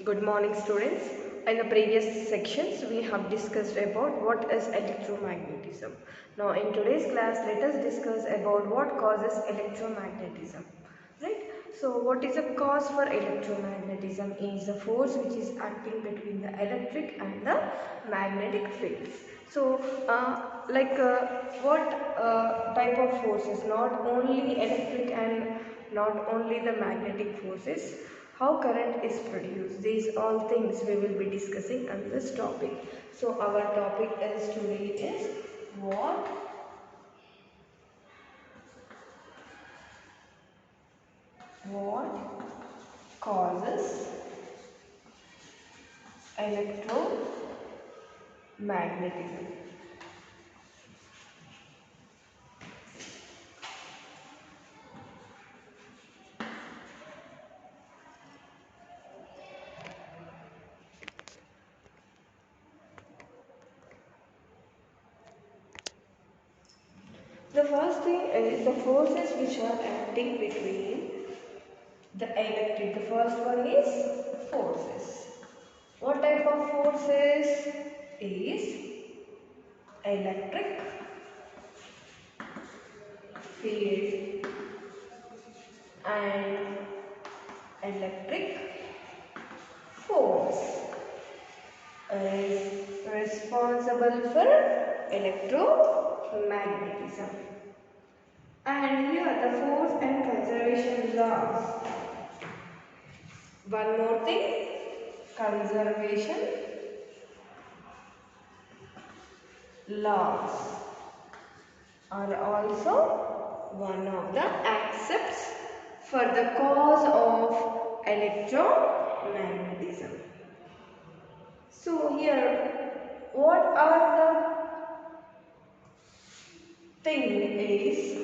Good morning, students. In the previous sections we have discussed about what is electromagnetism. Now in today's class let us discuss about what causes electromagnetism. Right? So what is the cause for electromagnetism is the force which is acting between the electric and the magnetic fields. So what type of forces? Not only electric and not only the magnetic forces, how current is produced. These all things we will be discussing on this topic. So our topic is today is what causes electromagnetism. The first thing is the forces which are acting between the electric. The first one is forces. What type of forces is electric field and electric force is responsible for electromagnetism. And here the force and conservation laws. One more thing, conservation laws are also one of the accepts for the cause of electromagnetism. So here what are the thing is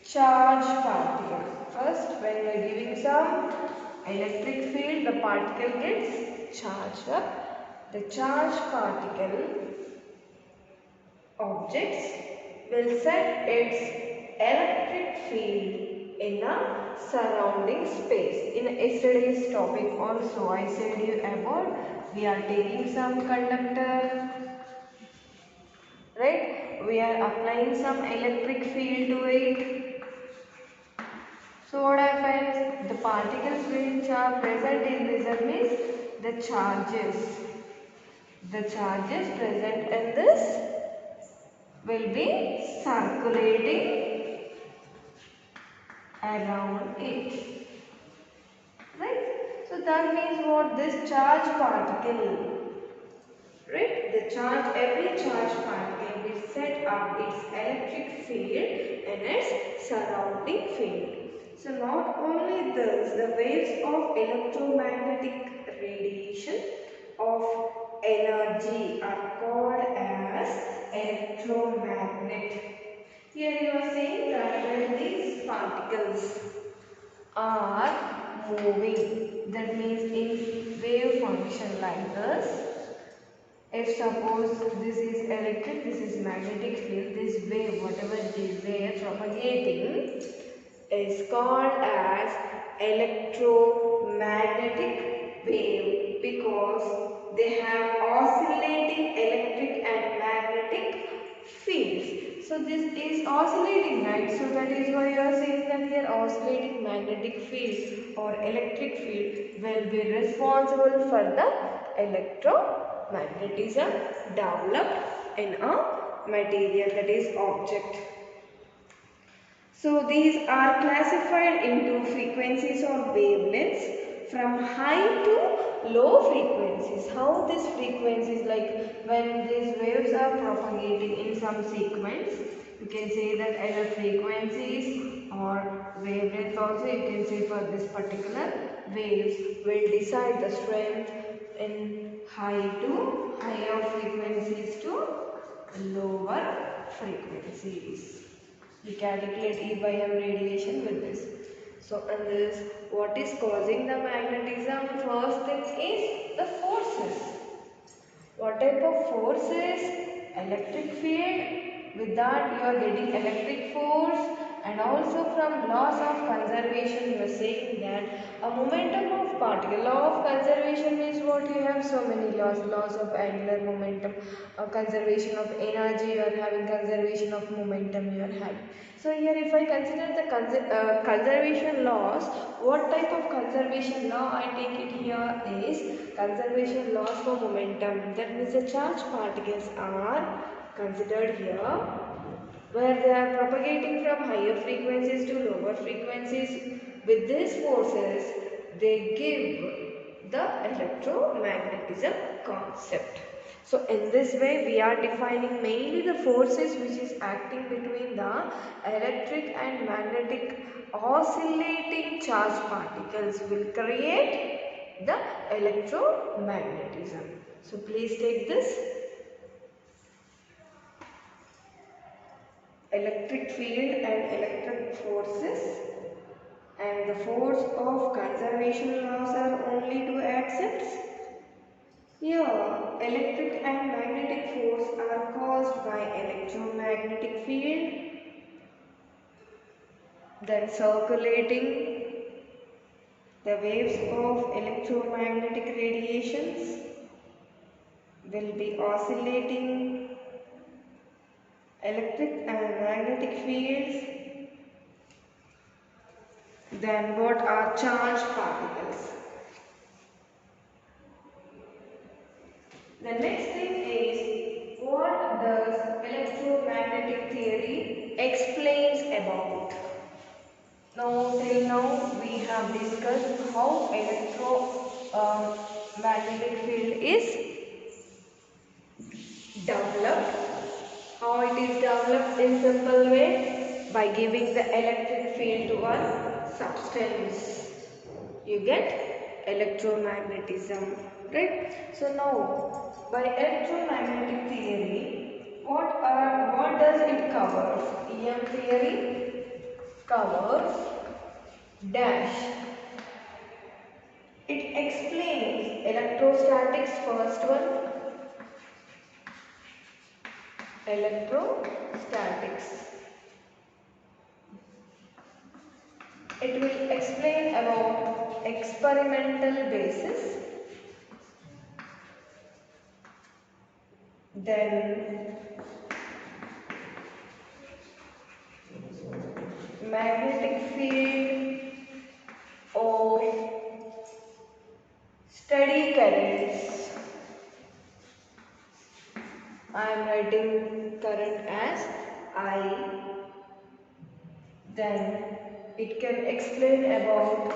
charge particle. First, when we are giving some electric field, the particle gets charged up. The charged particle objects will set its electric field in a surrounding space. In yesterday's topic also I said you about we are taking some conductor, right? We are applying some electric field to it. So what happens? The particles which are present in this means the charges present in this will be circulating around it, right? So that means what? This charge particle, right? Every charge particle will set up its electric field and its surrounding field. So not only this, the waves of electromagnetic radiation of energy are called as electromagnet. Here you are saying that when these particles are moving, that means in wave function like this, if suppose this is electric, this is magnetic field, this wave, whatever it is there propagating is called as electromagnetic wave because they have oscillating electric and magnetic fields. So this is oscillating, right? So that is why you are saying that here oscillating magnetic field or electric field will be responsible for the electromagnetism developed in a material, that is object. So these are classified into frequencies or wavelengths from high to low frequencies. How these frequencies, like when these waves are propagating in some sequence, you can say that either frequencies or wavelengths also you can say for this particular waves will decide the strength in higher frequencies to lower frequencies. We calculate E by M radiation with this. So, and this, what is causing the magnetism? First thing is the forces. What type of forces? Electric field. With that you are getting electric force and also So from laws of conservation, you are saying that a momentum of particle. Law of conservation means what? You have so many laws. Laws of angular momentum, conservation of energy, you are having conservation of momentum, you are having. So here if I consider the conservation laws, what type of conservation law I take it here is conservation laws for momentum. That means the charged particles are considered here, where they are propagating from higher frequencies to lower frequencies. With these forces, they give the electromagnetism concept. So in this way, we are defining mainly the forces which is acting between the electric and magnetic oscillating charged particles will create the electromagnetism. So please take this. Electric field and electric forces, and the force of conservation laws are only two axes. Here, electric and magnetic force are caused by electromagnetic field, then circulating the waves of electromagnetic radiations will be oscillating electric and magnetic fields. Then what are charged particles? The next thing is, what does electromagnetic theory explains about? Now till now we have discussed how magnetic field is developed. How it is developed in simple way, by giving the electric field to one substance. You get electromagnetism, right? So now, by electromagnetic theory, what does it cover? EM theory covers dash. It explains electrostatics, first one, electrostatics. It will explain about experimental basis, then magnetic field of steady currents. I am writing current as I. Then it can explain about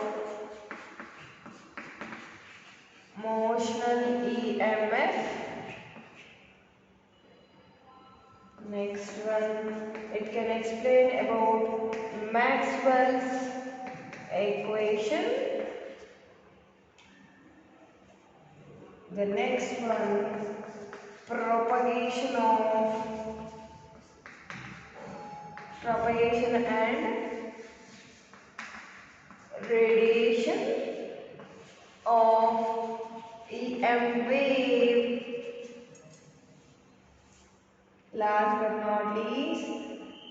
motional EMF. Next one, it can explain about Maxwell's equation. The next one, propagation and radiation of EM wave. Last but not least,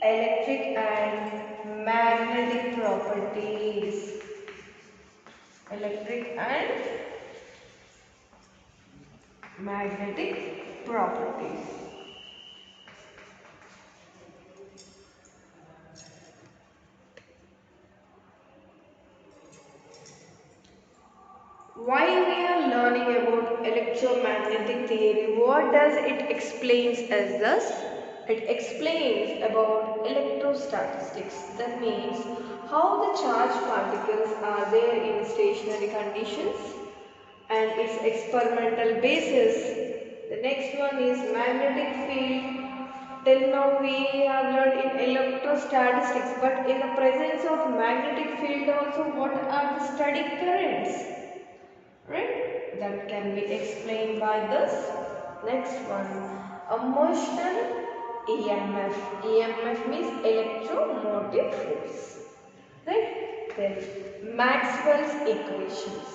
electric and magnetic properties. Electric and magnetic properties. Why we are learning about electromagnetic theory? What does it explains as thus? It explains about electrostatistics. That means how the charged particles are there in stationary conditions and its experimental basis. The next one is magnetic field. Till now we have learned in electrostatistics, but in the presence of magnetic field also, what are the steady currents? Right? That can be explained by this. Next one, emotional EMF. EMF means electromotive force. Right? Then Maxwell's equations.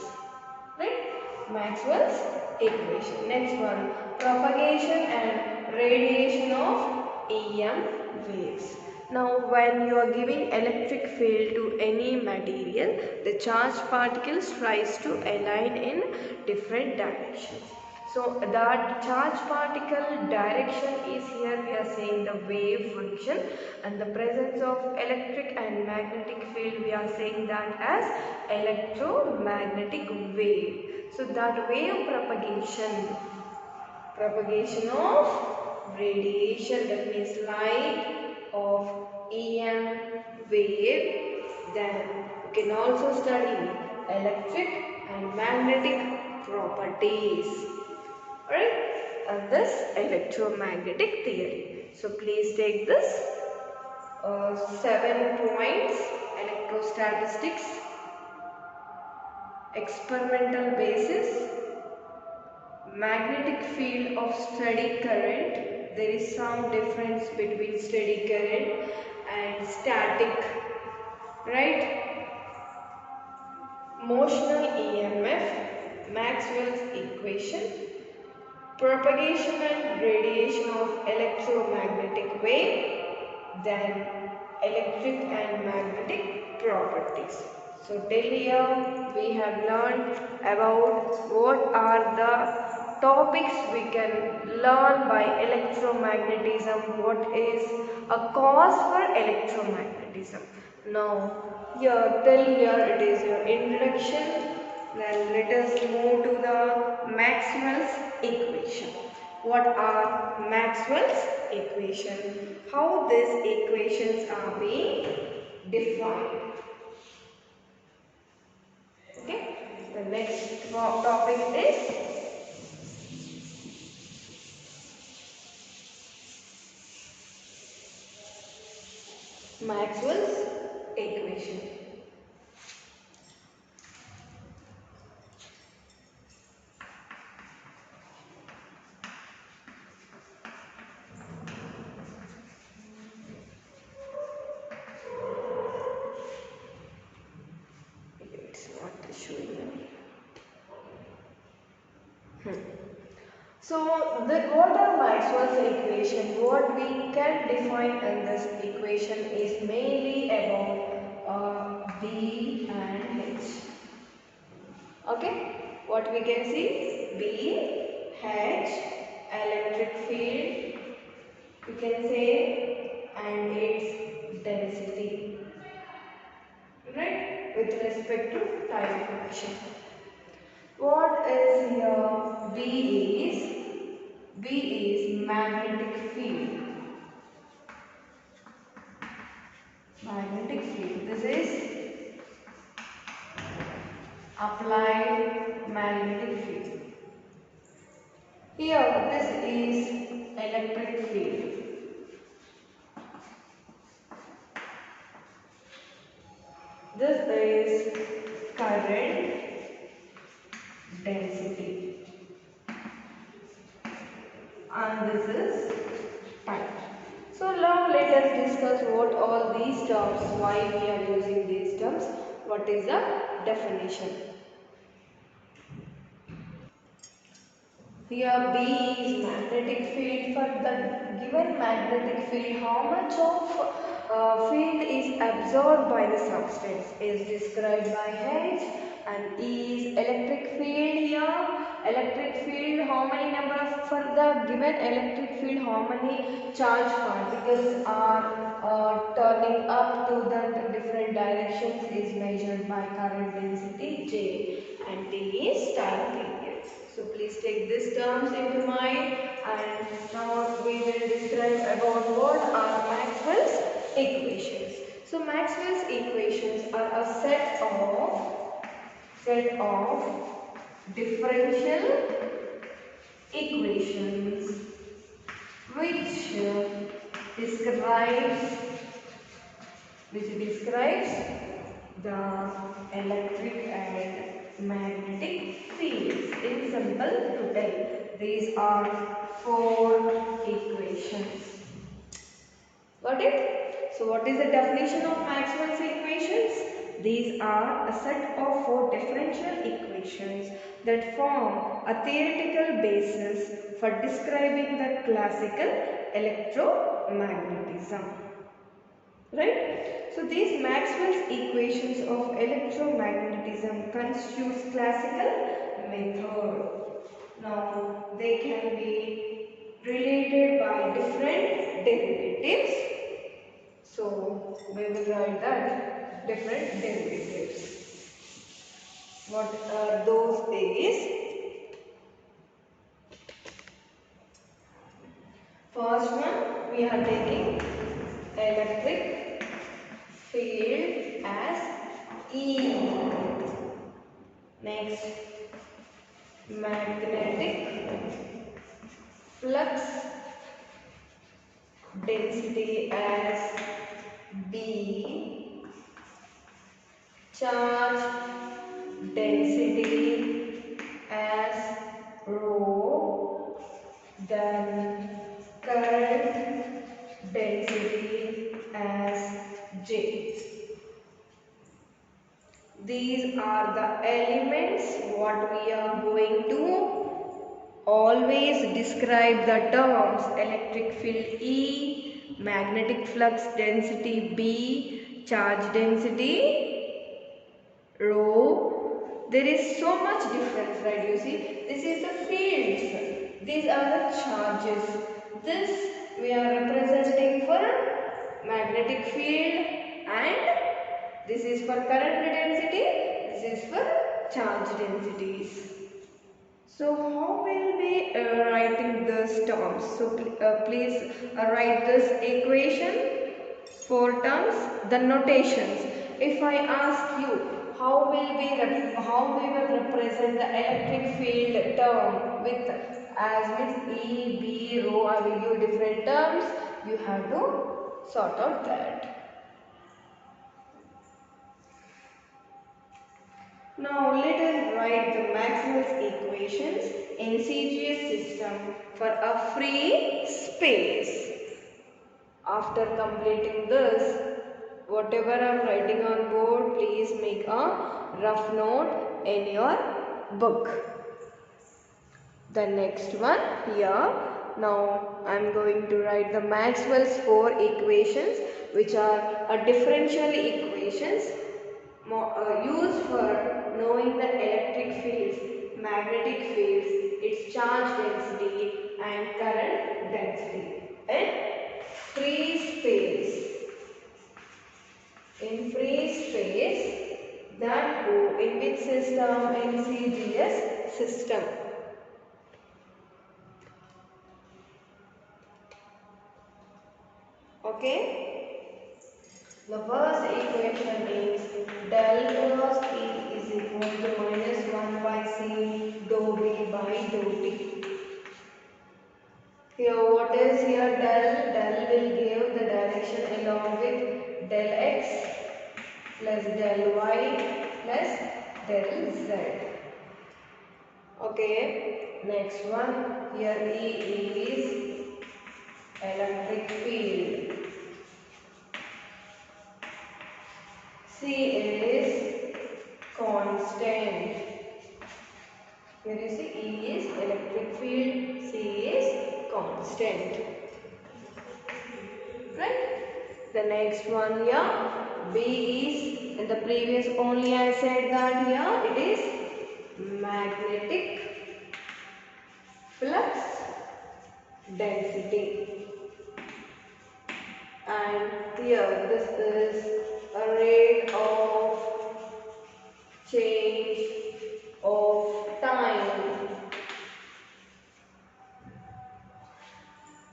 Right? Maxwell's equation. Next one, propagation and radiation of EM waves. Now, when you are giving electric field to any material, the charged particles tries to align in different directions. So, that charged particle direction is here we are saying the wave function, and the presence of electric and magnetic field we are saying that as electromagnetic wave. So, that wave propagation of radiation, that means light of EM wave. Then you can also study electric and magnetic properties, alright, and this electromagnetic theory. So please take this 7 points: electrostatistics, experimental basis, magnetic field of steady current. There is some difference between steady current and static, right? Motional EMF, Maxwell's equation, propagation and radiation of electromagnetic wave, then electric and magnetic properties. So till here we have learned about what are the topics we can learn by electromagnetism, what is a cause for electromagnetism. Now here till here it is your introduction. Then let us move to the Maxwell's equation. What are Maxwell's equation? How these equations are being defined? Okay. The next topic is Maxwell's equation. It's not showing. So, what are Maxwell's equation? What we can define in this equation is mainly about B and H. Okay, what we can see? B, H, electric field, you can say, and its density, right? With respect to time function. What is here? B is magnetic field. Magnetic field. This is applied magnetic field. Here, this is electric field. This is current density. And this is time. So now let us discuss what all these terms, why we are using these terms, what is the definition. Here B is magnetic field. For the given magnetic field, how much of field is absorbed by the substance is described by H, and E is electric field. Here electric field, how many number of, for the given electric field, how many charged particles are turning up to the different directions is measured by current density J, and T is time period. So please take these terms into mind, and now we will describe about what are Maxwell's equations. So Maxwell's equations are a set of differential equations which describes the electric and magnetic fields. In simple to tell, these are 4 equations. Got it? So what is the definition of Maxwell's equations? These are a set of 4 differential equations that form a theoretical basis for describing the classical electromagnetism. right? So these Maxwell's equations of electromagnetism constitutes classical method. Now they can be related by different derivatives. So we will write that different derivatives. What are those is, first one we are taking electric field as E. Next, magnetic flux density as B. Charge density as rho. Then current density as J. These are the elements what we are going to always describe the terms electric field E, magnetic flux density B, charge density rho. There is so much difference, right? You see, this is the fields, these are the charges. This we are representing for magnetic field, and this is for current density, this is for charge densities. So how will we writing these terms? So please write this equation, 4 terms, the notations. If I ask you how we will represent the electric field term with as means E, B, rho, I will give different terms. You have to sort out that. Now let us write the Maxwell's equations in CGS system for a free space. After completing this, whatever I am writing on board, please make a rough note in your book. The next one here. Now I am going to write the Maxwell's 4 equations, which are a differential equations used for knowing the electric fields, magnetic fields, its charge density and current density. And free space. In free space, that too in which system? In CGS system. Okay. The first equation is del cross E is equal to minus 1 by C dou B by dou T. Here what is here del? Del will give the direction along with del X plus del Y plus del Z. Okay. Next one, here E is electric field. C is constant. Here you see E is electric field, C is constant. Right? The next one here, B is, in the previous only I said that here it is magnetic flux density. And here this is a rate of change of time.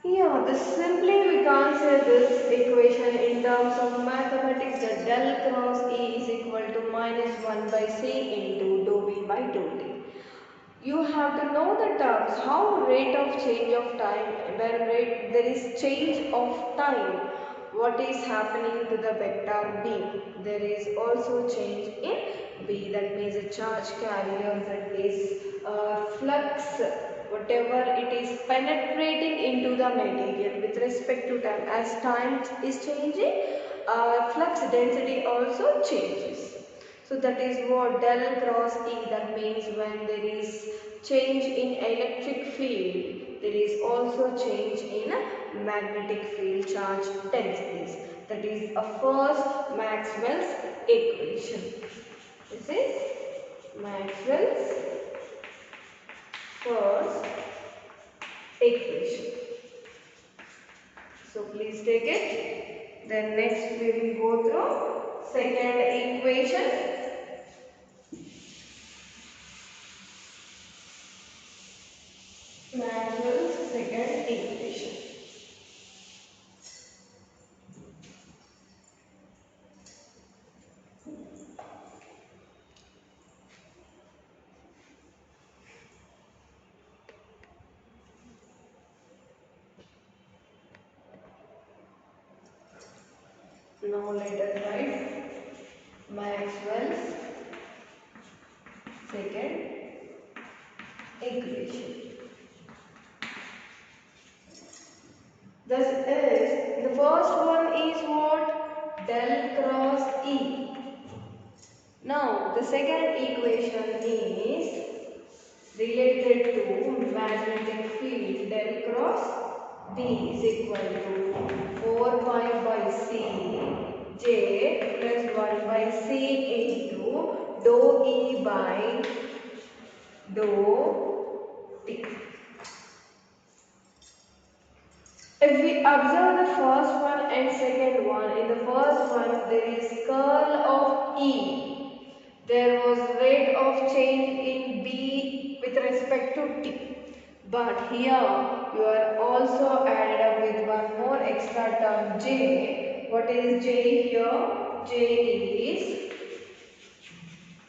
Here, this simply we can't say this equation in terms of mathematics that del cross E is equal to minus 1 by C into dou B by dou T. You have to know the terms, how rate of change of time, when there is change of time, what is happening to the vector B. There is also change in B, that means a charge carrier, that is flux, whatever it is penetrating into the material with respect to time. As time is changing, flux density also changes. So that is what del cross E, that means when there is change in electric field, there is also change in magnetic field charge densities. That is a first Maxwell's equation. This is Maxwell's first equation. So please take it. Then next we will go through second equation. Maxwell's second equation. Now let us write Maxwell's second equation. Thus is, the first one is what? Del cross E. Now the second equation is related to magnetic field. Del cross B is equal to 4 pi by C J plus 1 by C into dou E by dou T. If we observe the first one and second one, in the first one there is curl of E. There was rate of change in B with respect to T. But here you are also added up with one more extra term J. What is J here? J is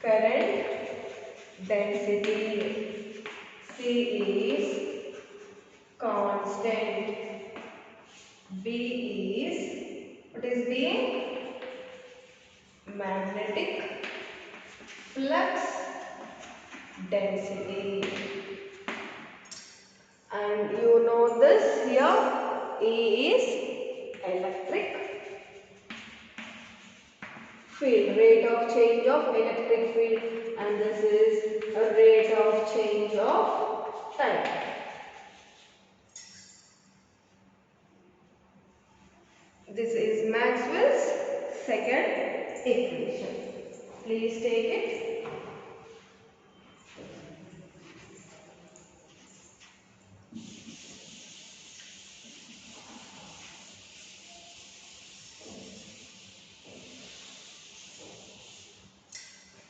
current density. C is constant. B is, what is B? Magnetic flux density. And you know this here, E is electric field, rate of change of electric field, and this is a rate of change of time. This is Maxwell's second equation. Please take it.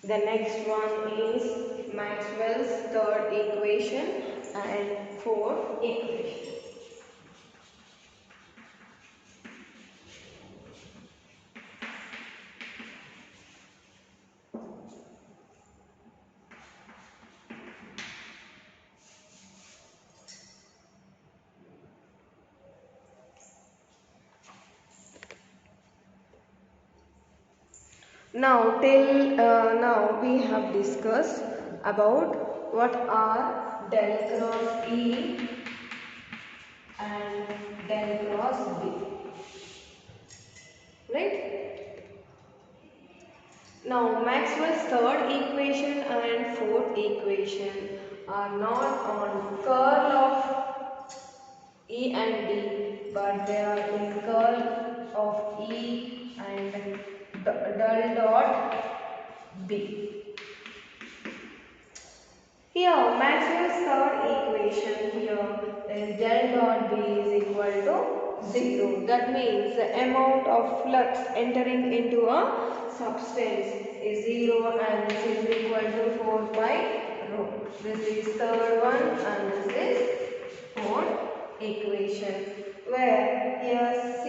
The next one is Maxwell's third equation and fourth equation. Now till now we have discussed about what are del cross E and del cross B, right? Now Maxwell's third equation and fourth equation are not on curl of E and D, but they are in curl of E and del dot B. Here Maxwell's third equation here is del dot B is equal to 0. That means the amount of flux entering into a substance is 0 and this is equal to 4 pi rho. This is third one and this is fourth equation, where here C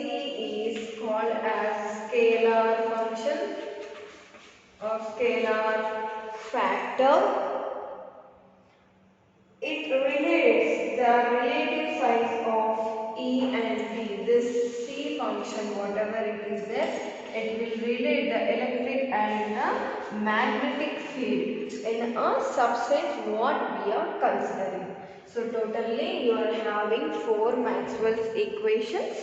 is called as scalar function or scalar factor. It relates the relative size of E and B. This C function, whatever it is there, it will relate the electric and the magnetic field in a substance what we are considering. So totally you are having 4 Maxwell's equations.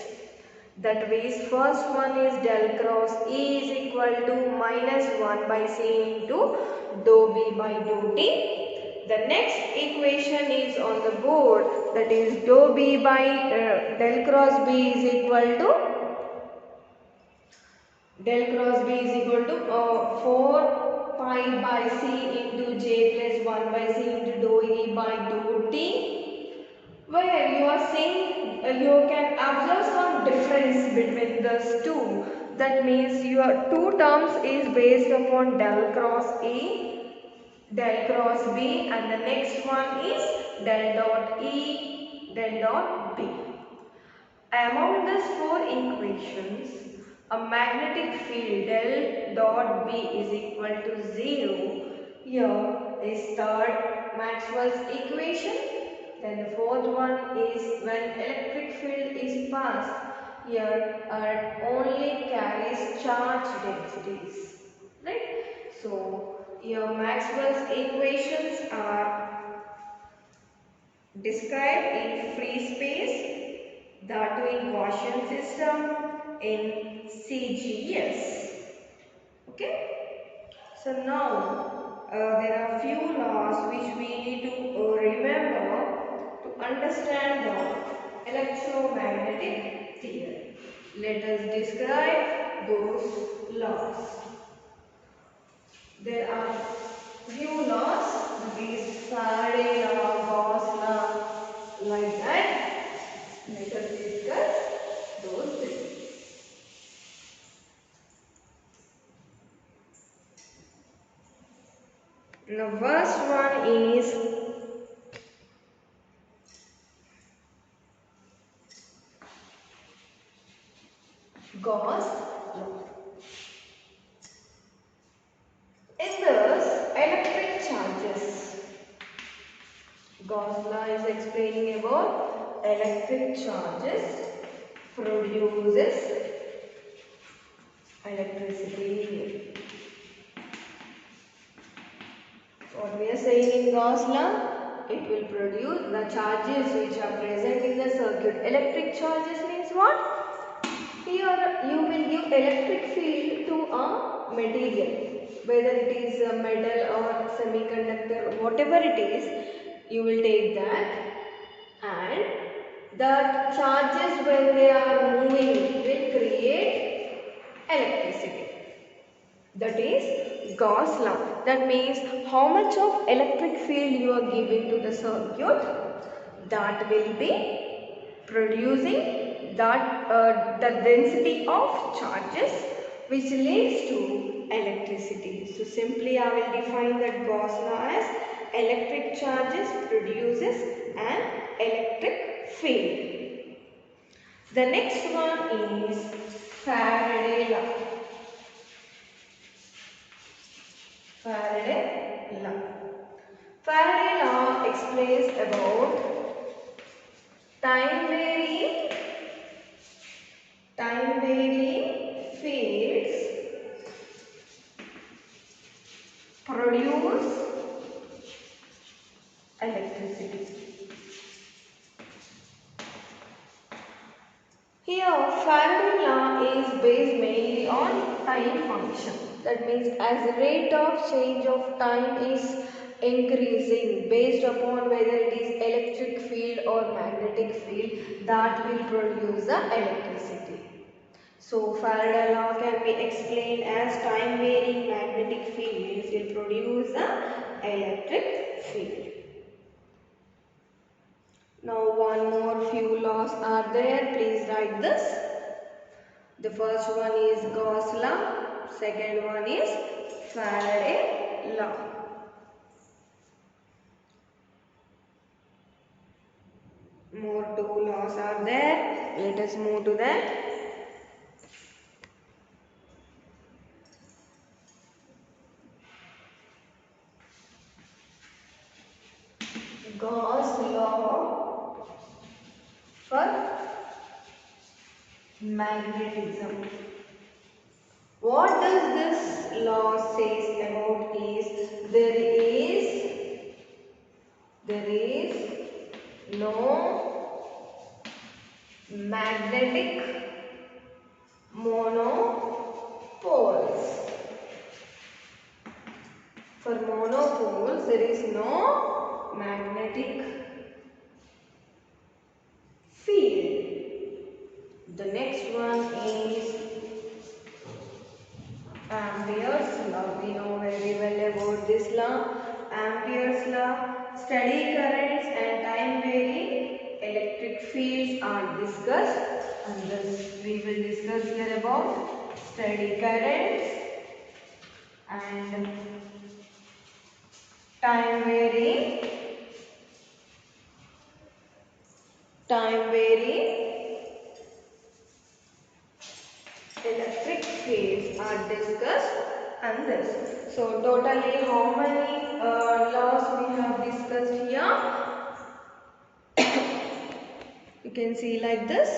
That means first one is del cross E is equal to minus 1 by C into dou B by dou T. The next equation is on the board, that is dou B by del cross B is equal to Del cross B is equal to 4 pi by C into J plus 1 by C into dou E by dou T, where you are saying you can observe some difference between these two. That means your two terms is based upon del cross A, del cross B, and the next one is del dot E, del dot B. Among these four equations, a magnetic field del dot B is equal to 0. Here is third Maxwell's equation. Then the fourth one is when electric field is passed. Here it only carries charge densities. Right? So here Maxwell's equations are described in free space, that too in Gaussian system, in CGS. Okay. So now there are few laws which we need to remember to understand the electromagnetic theory. Let us describe those laws. There are few laws, that is Faraday law, Gauss law, like that. Let us discuss those things. The first one is Gauss law. In this, electric charges. Gauss law is explaining about electric charges produces electricity. What we are saying in Gauss law, it will produce the charges which are present in the circuit. Electric charges means what? Here you will give electric field to a material, whether it is a metal or semiconductor, whatever it is, you will take that, and the charges when they are moving will create electricity. That is Gauss law. That means how much of electric field you are giving to the circuit, that will be producing that the density of charges which leads to electricity. So simply I will define that Gauss law as electric charges produces an electric field. The next one is Faraday law. Faraday law. Faraday law explains about time varying fields produce electricity. Here Faraday law is based mainly on time function. That means as the rate of change of time is increasing based upon whether it is electric field or magnetic field, that will produce the electricity. So Faraday law can be explained as time varying magnetic fields will produce the electric field. Now one more few laws are there, please write this. The first one is Gauss law, second one is Faraday law. More two laws are there, let us move to that. Gauss law for magnetism. What does this law says about is there is no magnetic monopoles. For monopoles there is no magnetic field. The next one is Ampere's law. We know very well about this law. Ampere's law. Steady currents and time varying electric fields are discussed. And thus we will discuss here about steady currents and time varying electric fields are discussed and this. So totally how many laws we have discussed here? You can see like this.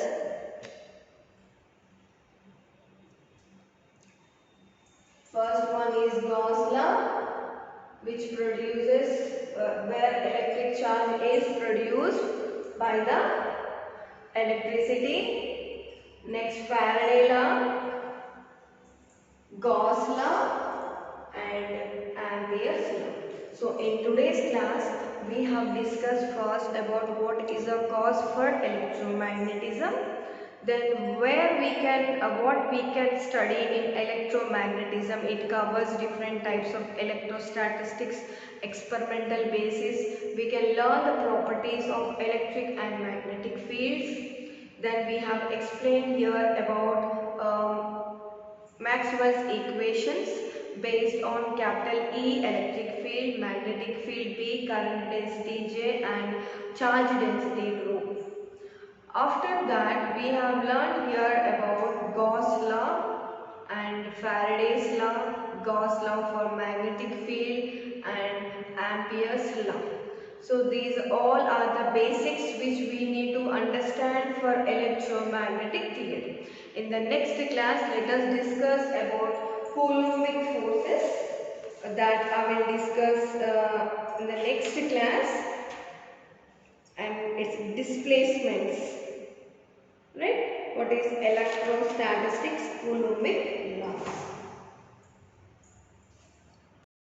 First one is Gauss law, which produces where electric charge is produced by the electricity. Next, Faraday law, Gauss law and Ampere's law. So in today's class we have discussed first about what is a cause for electromagnetism, then where we can what we can study in electromagnetism. It covers different types of electrostatistics, experimental basis. We can learn the properties of electric and magnetic fields. Then we have explained here about Maxwell's equations based on capital E electric field, magnetic field B, current density J and charge density rho. After that we have learned here about Gauss law and Faraday's law, Gauss law for magnetic field and Ampere's law. So these all are the basics which we need to understand for electromagnetic theory. In the next class let us discuss about Coulombic forces that I will discuss in the next class, and its displacements. Right? What is electrostatistics, Coulombic laws?